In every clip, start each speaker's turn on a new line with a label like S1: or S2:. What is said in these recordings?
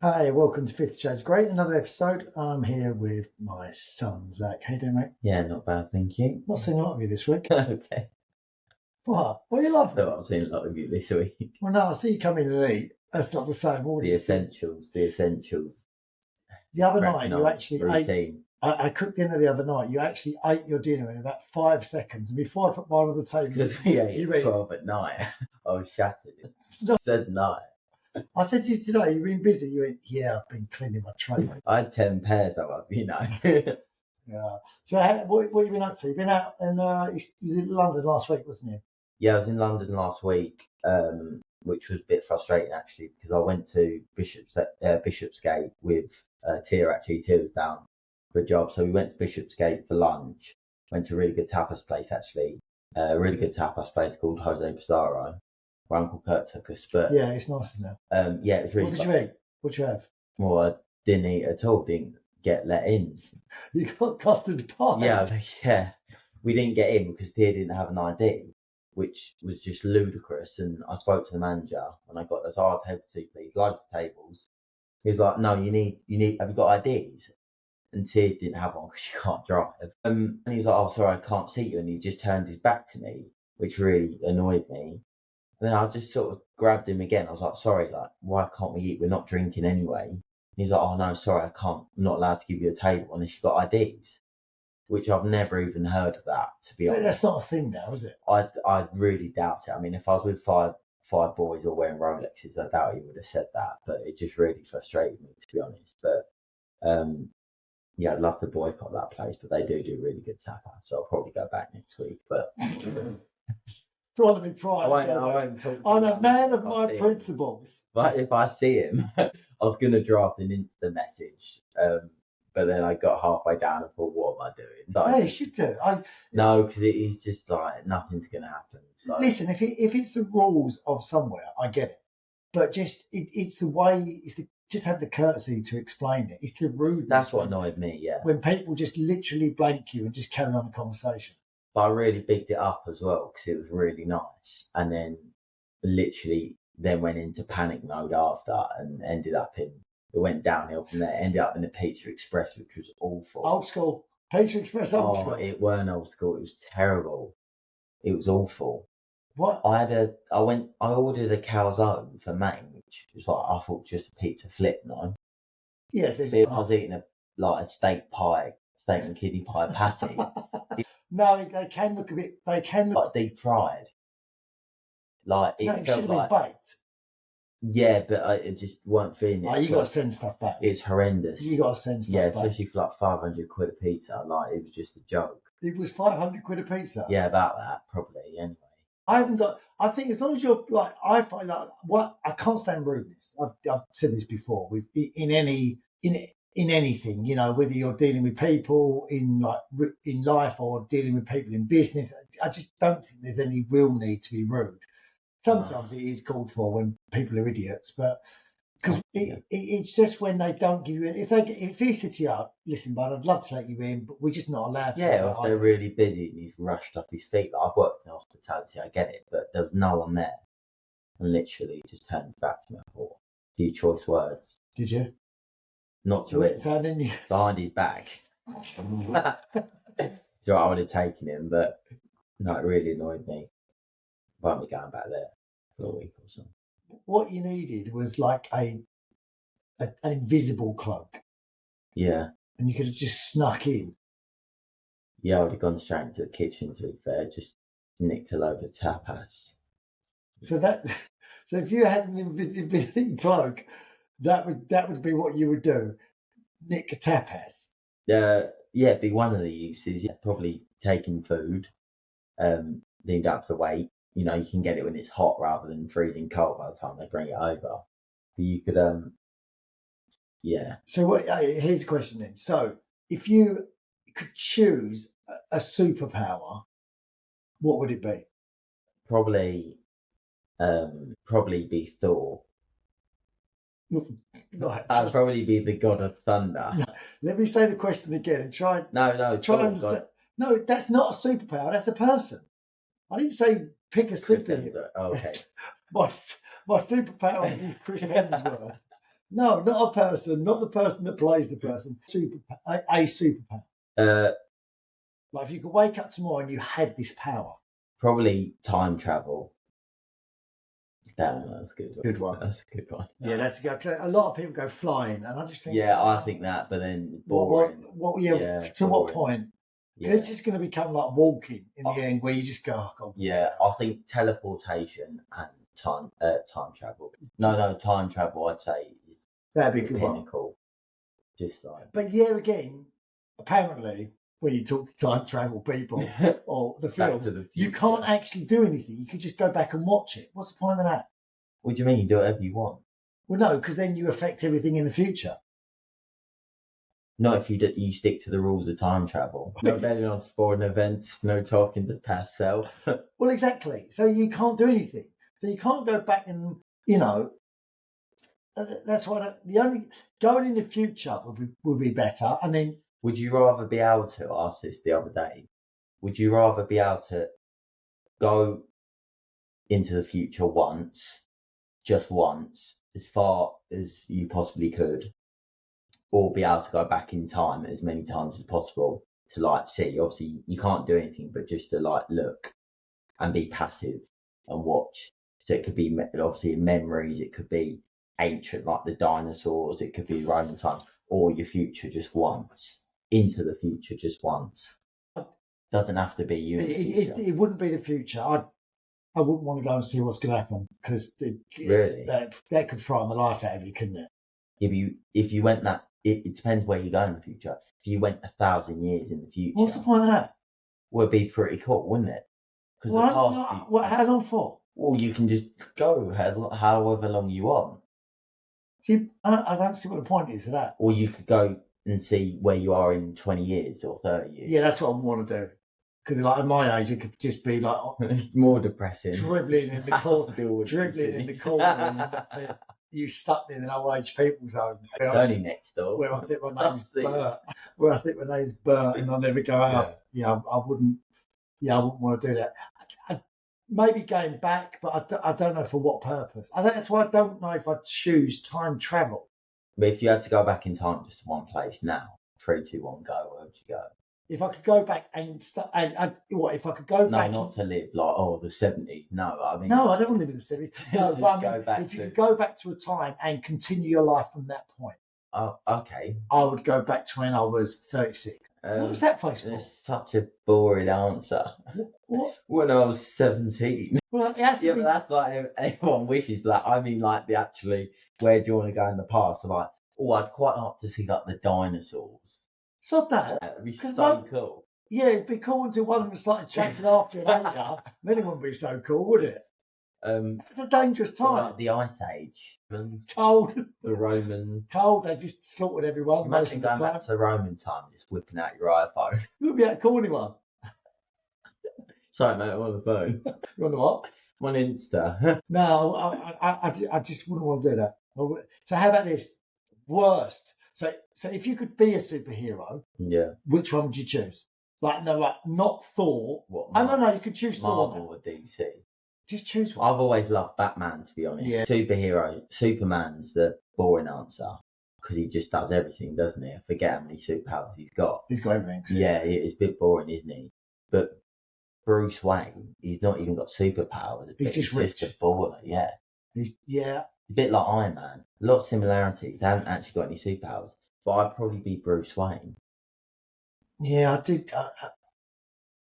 S1: Hi, welcome to Fifth Shades Great, another episode. I'm here with my son, Zach. How you doing, mate?
S2: Yeah, not bad, thank you.
S1: Not seen a lot of you this week.
S2: Okay.
S1: What? What are you laughing
S2: So
S1: at?
S2: I've seen a lot of you this week.
S1: Well, no, I see you come in and eat. That's not the same. What would
S2: The
S1: you say?
S2: essentials, the essentials.
S1: The other
S2: Crack
S1: night, you
S2: night,
S1: actually ate.
S2: routine.
S1: I cooked dinner the other night. You actually ate your dinner in about 5 seconds. And before I put mine on the table,
S2: Because we ate
S1: you
S2: at 12 at night. I was shattered.
S1: No.
S2: Said night.
S1: I said to you today, you've been busy. You went, yeah, I've been cleaning my tray.
S2: I had 10 pairs of them,
S1: Yeah. So what have you been up to? You've been out and you was in London last week, wasn't you?
S2: Yeah, I was in London last week, which was a bit frustrating actually, because I went to Bishopsgate with Tia actually. Tia was down for a job. So we went to Bishopsgate for lunch. Went to a really good tapas place actually. A really good tapas place called Jose Pizarro, where Uncle Kurt took us. But
S1: Yeah, it's nice in there.
S2: yeah, it was really
S1: What did you eat? What did you have?
S2: Well, I didn't eat at all, didn't get let in.
S1: You got custard pie.
S2: Yeah. We didn't get in because Tia didn't have an ID, which was just ludicrous. And I spoke to the manager and I got this, I'll table two, please, loads of tables. He was like, no, you need, have you got IDs? And Tia didn't have one because she can't drive. And he was like, oh, sorry, I can't seat you. And he just turned his back to me, which really annoyed me. And then I just sort of grabbed him again. I was like, sorry, like, why can't we eat? We're not drinking anyway. And he's like, oh no, sorry, I can't, I'm not allowed to give you a table unless you've got IDs. Which I've never even heard of that, to be honest.
S1: That's not a thing now, is it?
S2: I really doubt it. I mean, if I was with five boys all wearing Rolexes, I doubt he would have said that. But it just really frustrated me, to be honest. But yeah, I'd love to boycott that place, but they do really good tapas, so I'll probably go back next week. But
S1: Trying to be private.
S2: I won't talk.
S1: I'm a man of my principles.
S2: But if I see him, I was gonna draft an Insta message. But then I got halfway down and thought, what am I doing?
S1: Yeah, you should do.
S2: No, because it is just like nothing's going to happen. So.
S1: Listen, if it's the rules of somewhere, I get it. But just it's the way, just have the courtesy to explain it. It's the rudeness.
S2: That's what annoyed me, yeah.
S1: When people just literally blank you and just carry on the conversation.
S2: But I really bigged it up as well because it was really nice. And then literally then went into panic mode after and ended up in, it went downhill from there, ended up in a Pizza Express, which was awful.
S1: Old school. Pizza Express old school.
S2: It weren't old school. It was terrible. It was awful.
S1: What?
S2: I ordered a calzone for main, which was like, I thought just a pizza flip, no?
S1: Yes.
S2: I was eating a steak and kidney pie patty.
S1: No, they can look a bit,
S2: like deep fried. Like it
S1: should
S2: felt
S1: have
S2: like
S1: been baked.
S2: Yeah, but it just weren't feeling it.
S1: You got to send stuff back.
S2: It's horrendous.
S1: You got to send stuff back.
S2: Yeah, especially for like 500 quid a pizza. Like it was just a joke.
S1: It was 500 quid a pizza.
S2: Yeah, about that probably. Anyway.
S1: I think as long as you're like, I find like I can't stand rudeness. I've said this before. In anything, you know, whether you're dealing with people in life or dealing with people in business, I just don't think there's any real need to be rude. Sometimes it is called for when people are idiots, but because it's just when they don't give you in. If he said to you, listen, bud, I'd love to let you in, but we're just not allowed to.
S2: Yeah, if they're really busy and he's rushed off his feet. Like I've worked in hospitality, I get it, but there was no one there. And literally just turned back to me. I thought, a few choice words.
S1: Did you?
S2: Not to it.
S1: So then you
S2: behind his back. So I would have taken him, but no, it really annoyed me. Won't be going back there for a week or so.
S1: What you needed was like an invisible cloak.
S2: Yeah.
S1: And you could have just snuck in.
S2: Yeah, I would have gone straight into the kitchen, to be fair, just nicked a load of tapas.
S1: So if you had an invisibility cloak, that would be what you would do. Nick a tapas.
S2: Yeah, be one of the uses. Yeah, probably taking food. Then you don't have to wait. You know, you can get it when it's hot rather than freezing cold by the time they bring it over. But you could, yeah.
S1: So here's a question then. So if you could choose a superpower, what would it be?
S2: Probably be Thor.
S1: Right,
S2: I'd probably be the god of thunder.
S1: No, let me say the question again and try.
S2: No.
S1: Try and understand.
S2: God.
S1: No, that's not a superpower. That's a person. I didn't say pick a superhero.
S2: Okay.
S1: My superpower is Chris Hemsworth. No, not a person, not the person that plays the person. A superpower. Like if you could wake up tomorrow and you had this power.
S2: Probably time travel. Damn, that's a good one.
S1: Good one.
S2: That's a good one.
S1: Yeah, that's good. 'Cause a lot of people go flying, and I just think.
S2: Yeah, I think that, but then boring.
S1: Yeah, to what point?
S2: Yeah.
S1: It's just going to become like walking in the end, where you just go, oh, God.
S2: Yeah, I think teleportation and time travel. No, time travel. I'd say is
S1: That'd be a
S2: the
S1: good one.
S2: pinnacle. Just like.
S1: But yeah, again, apparently, when you talk to time travel people or the films, you can't actually do anything. You could just go back and watch it. What's the point of that?
S2: What do you mean? You do whatever you want?
S1: Well, no, because then you affect everything in the future.
S2: Not if you stick to the rules of time travel. No betting on sporting events, no talking to past self.
S1: Well, exactly. So you can't do anything. So you can't go back and, that's why the only going in the future would be better. And then.
S2: Would you rather be able to, I asked this the other day, would you rather be able to go into the future just once, as far as you possibly could, or be able to go back in time as many times as possible to like see? Obviously, you can't do anything, but just to like look and be passive and watch. So it could be obviously memories, it could be ancient, like the dinosaurs, it could be Roman times, or your future just once. Into the future just once. Doesn't have to be you.
S1: It wouldn't be the future. I wouldn't want to go and see what's going to happen because
S2: really
S1: that could frighten the life out of you, couldn't it?
S2: If you went that, it depends where you go in the future. If you went 1,000 years in the future,
S1: what's the point of that?
S2: Would be pretty cool, wouldn't it? Because
S1: how long for?
S2: Well, you can just go however long you want.
S1: See, I don't see what the point is of that.
S2: Or you could go and see where you are in 20 years or 30 years.
S1: Yeah, that's what I want to do. Because like at my age, it could just be like
S2: more depressing.
S1: Dribbling in the corner, you stuck in an old age people's home.
S2: It's only next door.
S1: Where I think my name's Bert. And I'll never go out. Yeah, I wouldn't want to do that. Maybe going back, but I don't know for what purpose. That's why I don't know if I'd choose time travel.
S2: But if you had to go back in time just to one place now, 3, 2, 1, go, where would you go?
S1: If I could go back and if I could go back?
S2: No, not to live like the 70s. No, I mean.
S1: No, I don't want to live in the 70s. No, but if you could go back to a time and continue your life from that point.
S2: Oh, okay.
S1: I would go back to when I was 36. What was that place for?
S2: It's such a boring answer.
S1: What?
S2: When I was 17.
S1: Well, it has to be.
S2: But that's like everyone wishes. Like, I mean, like where do you want to go in the past? So like, I'd quite like to see like the dinosaurs.
S1: It's not that.
S2: That'd be so cool.
S1: Yeah, it'd be cool until one of them started chasing after you later. Then it wouldn't be so cool, would it? It's a dangerous time.
S2: Like the Ice Age.
S1: Cold.
S2: The Romans.
S1: Cold. They just slaughtered everyone.
S2: Imagine going back to Roman time, just whipping out your iPhone.
S1: You wouldn't be able to call anyone.
S2: Sorry, mate, I'm on the phone.
S1: You on the what?
S2: I'm on Insta.
S1: No, I just wouldn't want to do that. So how about this? Worst. So if you could be a superhero, which one would you choose? Like not Thor.
S2: What?
S1: No, you could choose Thor.
S2: Marvel or DC.
S1: Just choose one.
S2: I've always loved Batman, to be honest. Yeah. Superman's the boring answer because he just does everything, doesn't he? I forget how many superpowers he's got.
S1: He's got everything.
S2: Yeah, it's a bit boring, isn't he? But Bruce Wayne, he's not even got superpowers.
S1: He's just rich.
S2: Just a baller, yeah.
S1: A
S2: bit like Iron Man. A lot of similarities. They haven't actually got any superpowers. But I'd probably be Bruce Wayne.
S1: Yeah, I do.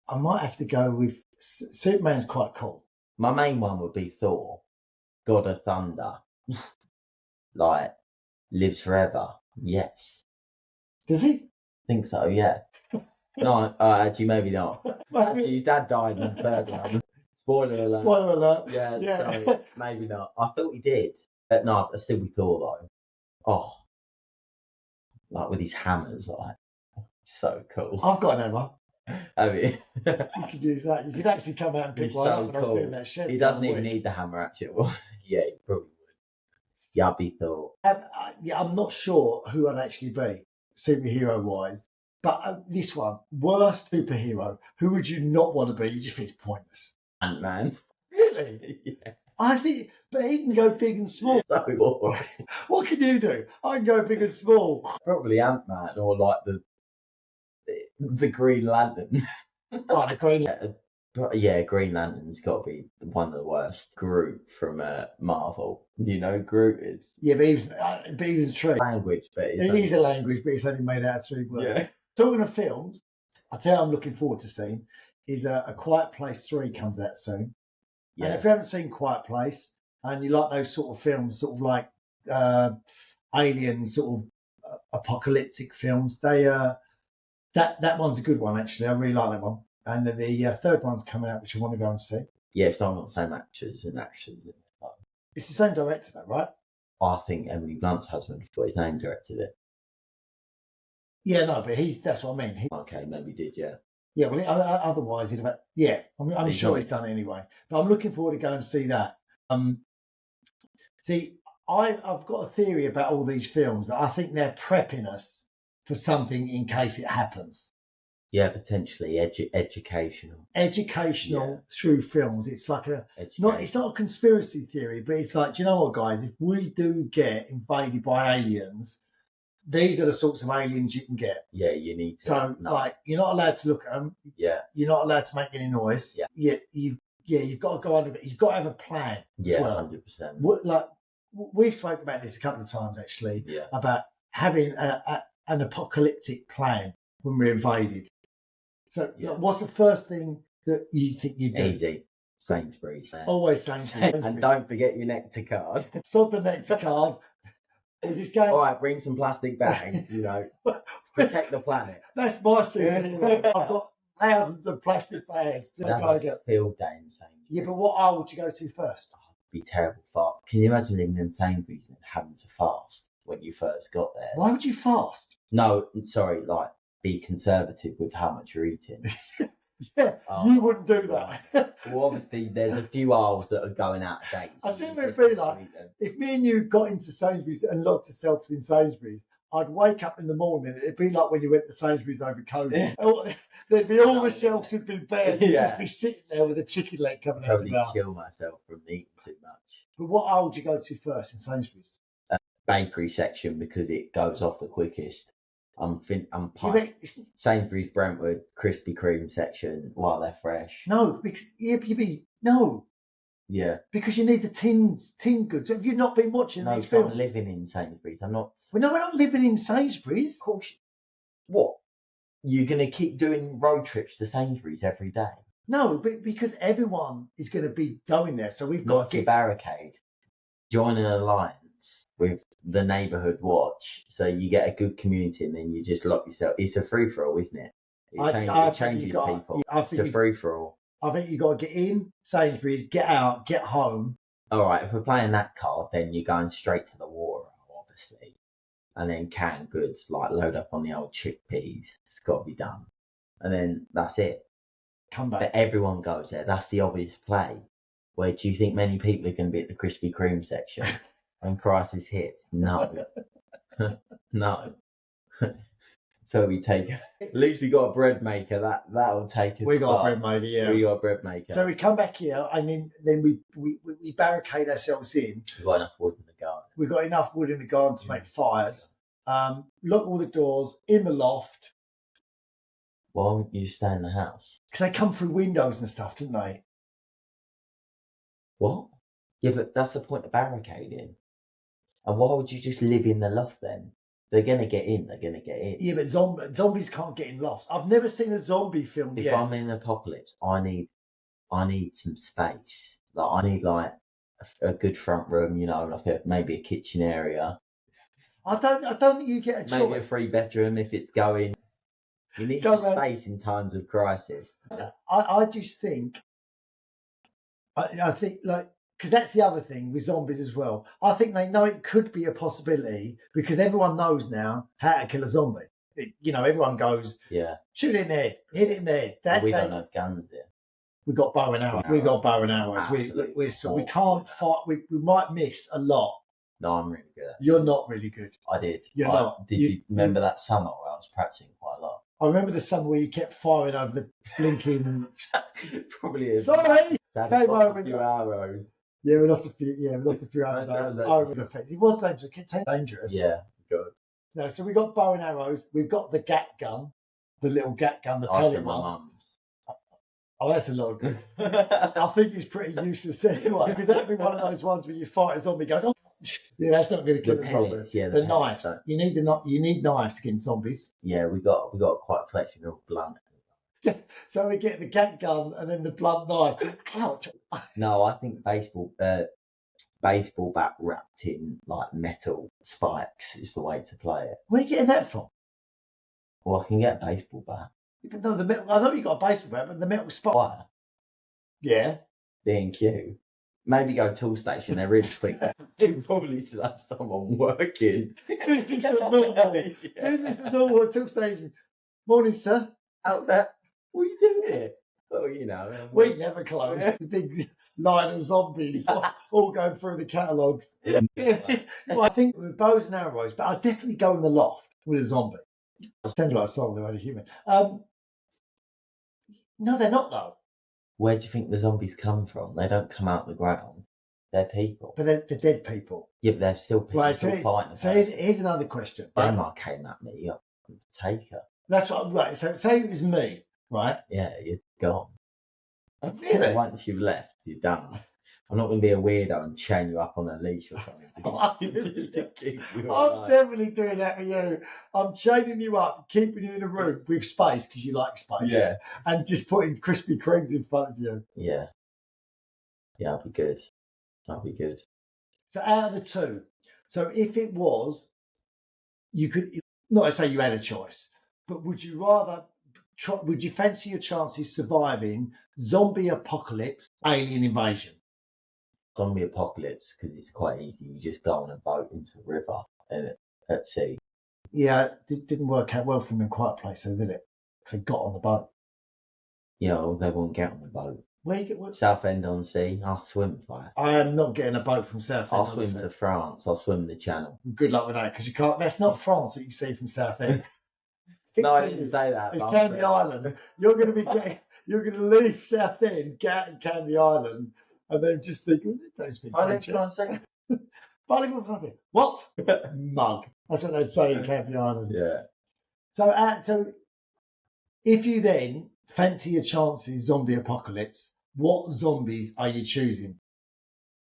S1: I might have to go with Superman's quite cool.
S2: My main one would be Thor, God of Thunder. Like, lives forever. Yes.
S1: Does he?
S2: Think so, yeah. No, actually, maybe not. Actually, his dad died in the third one. Spoiler alert.
S1: Spoiler alert.
S2: Yeah. So maybe not. I thought he did. No, I'd still be Thor, though. Oh. Like, with his hammers, like. So cool.
S1: I've got an hammer.
S2: Have you?
S1: You could use that. You could actually come out and pick one up when I was doing that shed.
S2: He doesn't even need the hammer, actually. Well, yeah, he probably would. Yeah, I'd be Thor.
S1: I'm not sure who I'd actually be, superhero-wise. But this one, worst superhero, who would you not want to be? You just think it's pointless.
S2: Ant-Man.
S1: Really?
S2: Yeah.
S1: I think, but he can go big and small.
S2: So boring.
S1: What can you do? I can go big and small.
S2: Probably Ant-Man or like the Green Lantern.
S1: Oh, the Green.
S2: But yeah, Green Lantern's got to be one of the worst. Groot from Marvel. You know, Groot is
S1: Yeah, but he was a tree.
S2: language, but it's
S1: It is a language, but it's only made out of 3 words.
S2: Yeah.
S1: Talking of films, I tell you, I'm looking forward to seeing is A Quiet Place 3 comes out soon. And
S2: Yeah.
S1: if you haven't seen Quiet Place and you like those sort of films, sort of like alien sort of apocalyptic films, they that one's a good one actually. I really like that one. And the third one's coming out, which I want to go and see.
S2: Yeah, it's not the same actors and actors.
S1: It's the same director, though, right?
S2: I think Emily Blunt's husband, for his name, directed it.
S1: Yeah, no, but that's what I mean.
S2: Okay, maybe did, yeah.
S1: Yeah, well, otherwise he'd have. Yeah, I'm sure he's done it anyway. But I'm looking forward to going to see that. See, I've got a theory about all these films that I think they're prepping us for something in case it happens.
S2: Yeah, potentially educational.
S1: Educational through films. It's like it's not a conspiracy theory, but it's like, do you know what, guys? If we do get invaded by aliens, these are the sorts of aliens you can get.
S2: Yeah, you need to.
S1: So, like, you're not allowed to look at them.
S2: Yeah.
S1: You're not allowed to make any noise.
S2: Yeah.
S1: You've got to go under it. You've got to have a plan.
S2: Yeah,
S1: as well.
S2: 100%.
S1: Like, we've spoken about this a couple of times actually.
S2: Yeah.
S1: About having an apocalyptic plan when we're invaded. So, what's the first thing that you think you do?
S2: Easy. Sainsbury's.
S1: Always Sainsbury's.
S2: And don't forget your nectar card.
S1: Sod the nectar card.
S2: All right, bring some plastic bags, protect the planet.
S1: That's my secret. I've got thousands of plastic bags.
S2: Field day in Sainsbury's.
S1: Yeah, but what aisle would you go to first?
S2: Oh, it'd be terrible fast. Can you imagine living in Sainsbury's and having to fast when you first got there?
S1: Why would you fast?
S2: No, sorry, like be conservative with how much you're eating.
S1: Yeah, you wouldn't do that.
S2: Well, obviously, there's a few aisles that are going out of date.
S1: I think it'd be like, if me and you got into Sainsbury's and locked ourselves in Sainsbury's, I'd wake up in the morning. It'd be like when you went to Sainsbury's over COVID. Yeah. There'd be all the shelves would be bare. You'd just be sitting there with a chicken leg coming out of the mouth.
S2: Probably kill myself from eating too much.
S1: But what aisle would you go to first in Sainsbury's?
S2: Bakery section, because it goes off the quickest. I'm Sainsbury's Brentwood Krispy Kreme section while they're fresh.
S1: No, because no.
S2: Yeah.
S1: Because you need the tin goods. Have you not been watching these films?
S2: I'm living in Sainsbury's. I'm not.
S1: Well, no, we're not living in Sainsbury's.
S2: Of course. What? You're gonna keep doing road trips to Sainsbury's every day?
S1: No, but because everyone is going to be going there, so we've got
S2: to barricade. Join an alliance with the neighbourhood watch, so you get a good community, and then you just lock yourself. It's a free for all, isn't it? It changes people. It's a free for all.
S1: I think you got to get in Sainsbury's, get out, get home.
S2: All right, if we're playing that card, then you're going straight to the water, obviously, and then canned goods, like load up on the old chickpeas. It's got to be done, and then that's it.
S1: Come back.
S2: But everyone goes there. That's the obvious play. Where do you think many people are going to be at the Krispy Kreme section? When crisis hits, no. No. So we take. At least we got a bread maker. That'll take us.
S1: We got a bread maker, yeah.
S2: We got a bread maker.
S1: So we come back here, and then we barricade ourselves in.
S2: We've got enough wood in the garden.
S1: We've got enough wood in the garden to make fires. Lock all the doors in the loft.
S2: Why won't you stay in the house?
S1: Because they come through windows and stuff, don't they?
S2: What? Yeah, but that's the point of barricading. And why would you just live in the loft then? They're going to get in.
S1: Yeah, but zombies can't get in lofts. I've never seen a zombie film yet.
S2: If I'm in an apocalypse, I need some space. Like I need a good front room, maybe a kitchen area.
S1: I don't think you get a choice.
S2: Maybe a 3-bedroom if it's going. You need space in times of crisis.
S1: I just think. I think because that's the other thing with zombies as well. I think they know it could be a possibility because everyone knows now how to kill a zombie. Everyone goes, shoot it in there, hit it in there.
S2: We don't have guns here.
S1: We've got bow and arrows. We've got bow and arrows. We can't fight. We might miss a lot.
S2: No, I'm really good.
S1: You're not really good.
S2: I did.
S1: You're not.
S2: Did you remember that summer where I was practicing quite a lot?
S1: I remember the summer where you kept firing over the blinking.
S2: Probably is.
S1: Sorry.
S2: Came over a few arrows.
S1: Yeah, we lost a few. Yeah, we lost a few
S2: That
S1: arrows
S2: was
S1: over the fence. It was dangerous. It became dangerous.
S2: Yeah, good.
S1: No, so we got bow and arrows. We've got the gat gun, the little gat gun, the
S2: I
S1: pellet
S2: said my
S1: one.
S2: mum's.
S1: Oh, that's a lot of good. I think it's pretty useless anyway, because that'd be one of those ones where you fight a zombie, goes, oh, yeah, that's not going to kill
S2: The
S1: the zombie.
S2: pellets, yeah,
S1: The
S2: the
S1: knives.
S2: pellets,
S1: You need you need knives to kill zombies.
S2: Yeah, we got quite a collection of blunt.
S1: So we get the gat gun and then the blunt knife. Ouch!
S2: No, I think baseball bat wrapped in like metal spikes is the way to play it.
S1: Where are you getting that from?
S2: Well, I can get a baseball bat.
S1: Even though the metal, I know you got a baseball bat, but the metal spike.
S2: Fire.
S1: Yeah.
S2: B&Q. Maybe go tool station. They're really quick. They probably still have someone working.
S1: Business as normal.
S2: Yeah.
S1: Business as normal until station. Morning, sir.
S2: Out there. What are you doing here? Oh, you know.
S1: We never close. The big line of zombies all going through the catalogues. Well, I think with bows and arrows, but I'd definitely go in the loft with a zombie. I sound like a song, they're only human. No, they're not though.
S2: Where do you think the zombies come from? They don't come out the ground. They're people.
S1: But they're dead people.
S2: Yeah, but they're still people.
S1: Right,
S2: Still fighting.
S1: so here's another question.
S2: Grandma came at me. I'm take her.
S1: That's what. Right. So say it was me, right?
S2: Yeah, you're gone.
S1: Really?
S2: Once you've left, you're done. I'm not going to be a weirdo and chain you up on a leash or something. to keep you
S1: I'm
S2: alive.
S1: definitely doing that for you. I'm chaining you up, keeping you in a room with space because you like space.
S2: Yeah.
S1: And just putting Krispy Kremes in front of you.
S2: Yeah. Yeah, that'll be good. That'll be good.
S1: So out of the two, so if it was, you could not to say you had a choice, but would you rather try? Would you fancy your chances surviving zombie apocalypse, alien invasion?
S2: Zombie apocalypse, because it's quite easy. You just go on a boat into a river at sea.
S1: Yeah, it didn't work out well for them in Quiet Place, though, did it? Because they got on the boat.
S2: Yeah, well, they won't get on the boat.
S1: Where you get?
S2: Southend-on-Sea. I'll swim for it.
S1: I am not getting a boat from Southend.
S2: I'll swim to France. I'll swim the channel.
S1: Good luck with that, because you can't. That's not France that you see from Southend.
S2: No, I didn't say that.
S1: It's Canby Island. You're going to be getting. You're going to leave Southend, get out in Canby Island, and then just think, don't speak
S2: I
S1: French.
S2: don't say.
S1: Parlez-vous français? What? Mug. That's what they'd say in Canby Island.
S2: Yeah.
S1: So if you then fancy your chances zombie apocalypse, what zombies are you choosing?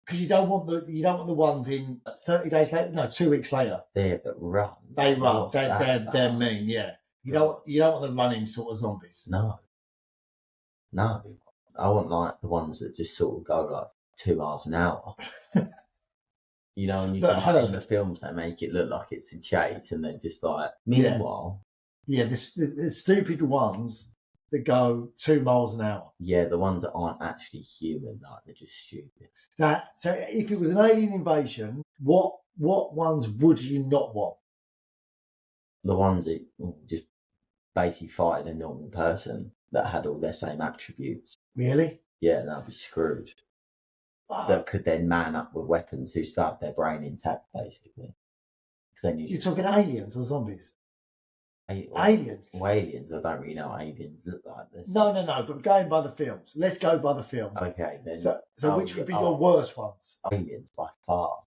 S1: Because you don't want the ones in 30 days later. No, 2 weeks later.
S2: They're that run.
S1: They run.
S2: What's that
S1: They're
S2: about?
S1: mean. Yeah. You don't want the running sort of zombies.
S2: No. I want like the ones that just sort of go like 2 miles an hour. You know, and you
S1: But,
S2: can see in the films they make it look like it's a chase, and then just like. Meanwhile,
S1: Yeah, the stupid ones that go 2 miles an hour.
S2: yeah, the ones that aren't actually human, like they're just stupid.
S1: So if it was an alien invasion, what ones would you not want?
S2: The ones that just basically fighting a normal person that had all their same attributes.
S1: Really?
S2: Yeah, that'd be screwed. That could then man up with weapons who still have their brain intact, basically. 'Cause then
S1: You're talking aliens or zombies?
S2: aliens.
S1: Aliens.
S2: Well, aliens, I don't really know what aliens look like.
S1: No, but going by the films. Let's go by the film.
S2: Okay, then.
S1: So which would be your
S2: oh,
S1: worst ones?
S2: aliens by far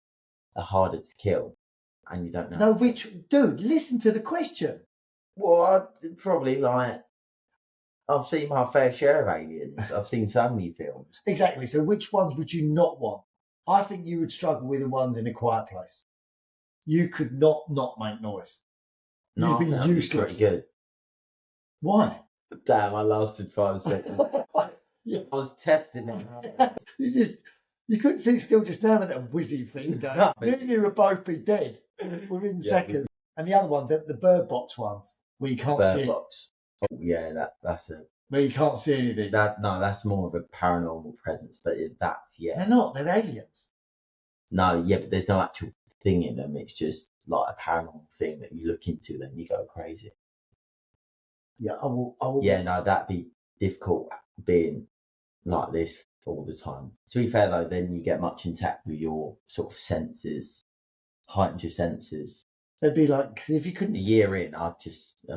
S2: are harder to kill, and you don't know.
S1: No, dude, listen to the question.
S2: Well, I'd probably like. I've seen my fair share of aliens. I've seen so many films.
S1: Exactly. So which ones would you not want? I think you would struggle with the ones in A Quiet Place. You could not make noise.
S2: No,
S1: You'd be
S2: I think that'd
S1: useless.
S2: Pretty good.
S1: Why?
S2: Damn, I lasted 5 seconds.
S1: Yeah.
S2: I was testing it.
S1: You couldn't sit still just now with that whizzy thing going.
S2: No.
S1: Me and you would both be dead within seconds. And the other one, the bird box ones, where you can't
S2: Bird
S1: see
S2: box. Oh, yeah, that's a.
S1: where you can't see anything.
S2: That's more of a paranormal presence, but
S1: They're not. They're aliens.
S2: No, yeah, but there's no actual thing in them. It's just like a paranormal thing that you look into, then you go crazy.
S1: Yeah, I will.
S2: Yeah, no, that'd be difficult being like this all the time. To be fair though, then you get much intact with your sort of senses, heightened your senses.
S1: They'd be like, 'cause if you couldn't.
S2: A year in, I'd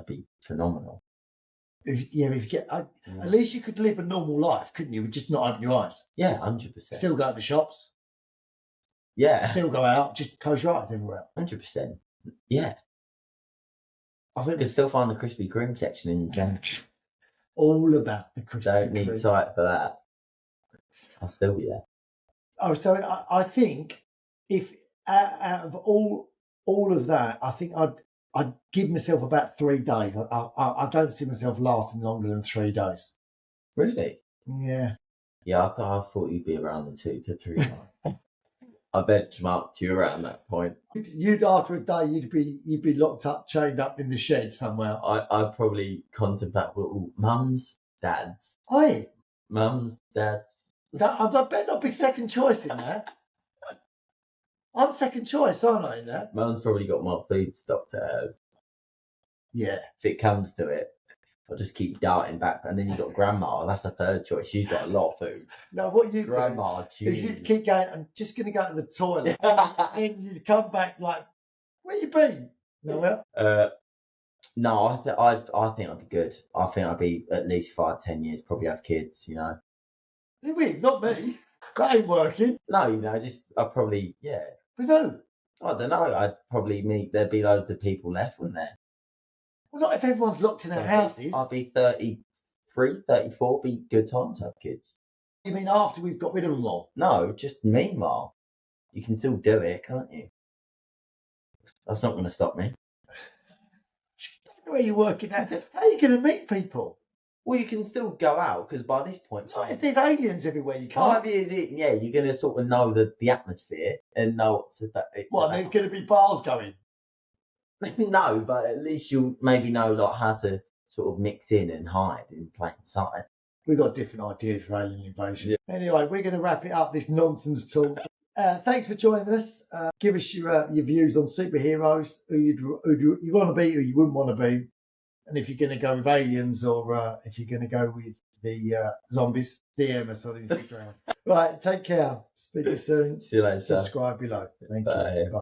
S2: be phenomenal.
S1: If you get, at least you could live a normal life, couldn't you? Just not open your eyes.
S2: Yeah, 100%.
S1: Still go to the shops.
S2: Yeah,
S1: Still go out. Just close your eyes everywhere.
S2: 100%. Yeah,
S1: I
S2: you
S1: think
S2: could still find the Krispy Kreme section in Zen.
S1: all about the Krispy
S2: Don't need
S1: Kreme.
S2: sight for that. I'll still be there.
S1: Oh, so I think if out of all of that, I think I'd give myself about 3 days. I don't see myself lasting longer than 3 days.
S2: Really?
S1: Yeah.
S2: Yeah, I thought you'd be around the 2 to 3 mark. I benchmarked you around that point.
S1: You'd after a day, you'd be locked up, chained up in the shed somewhere.
S2: I'd probably contemplate mums, dads.
S1: Hey,
S2: Mums, dads.
S1: I better not be second choice in that. I'm second choice, aren't I, in that?
S2: Mum's probably got more food stocked at hers.
S1: Yeah.
S2: If it comes to it, I'll just keep darting back. And then you've got grandma. That's the third choice. She's got a lot of food.
S1: No, what you
S2: Grandma,
S1: do is you keep going, I'm just going to go to the toilet. And you come back like, where you been? Nowhere.
S2: No, I think I'd be good. I think I'd be at least 5-10 years, probably have kids, you know.
S1: With, not me. That ain't working.
S2: No, you know, I'd probably, yeah.
S1: With who?
S2: I don't know. I'd probably there'd be loads of people left, wouldn't there?
S1: Well, not if everyone's locked in their houses.
S2: I'd be 33, 34, be good time to have kids.
S1: You mean after we've got rid of them all?
S2: No, just meanwhile. You can still do it, can't you? That's not going to stop me.
S1: Where are you working at? How are you going to meet people?
S2: Well, you can still go out, because by this point...
S1: Not if there's aliens everywhere, you can't.
S2: 5 years in, yeah, you're going to sort of know the atmosphere and know what's about.
S1: What, there's going to be bars going?
S2: No, but at least you'll maybe know like how to sort of mix in and hide in plain sight.
S1: We've got different ideas for alien invasion. Yeah. Anyway, we're going to wrap it up, this nonsense talk. Thanks for joining us. Give us your views on superheroes, who you want to be, who you wouldn't want to be. And if you're going to go with aliens or if you're going to go with the zombies, DM us on Instagram. Right, take care. Speak to you soon.
S2: See you later.
S1: Subscribe below. Thank you. Bye.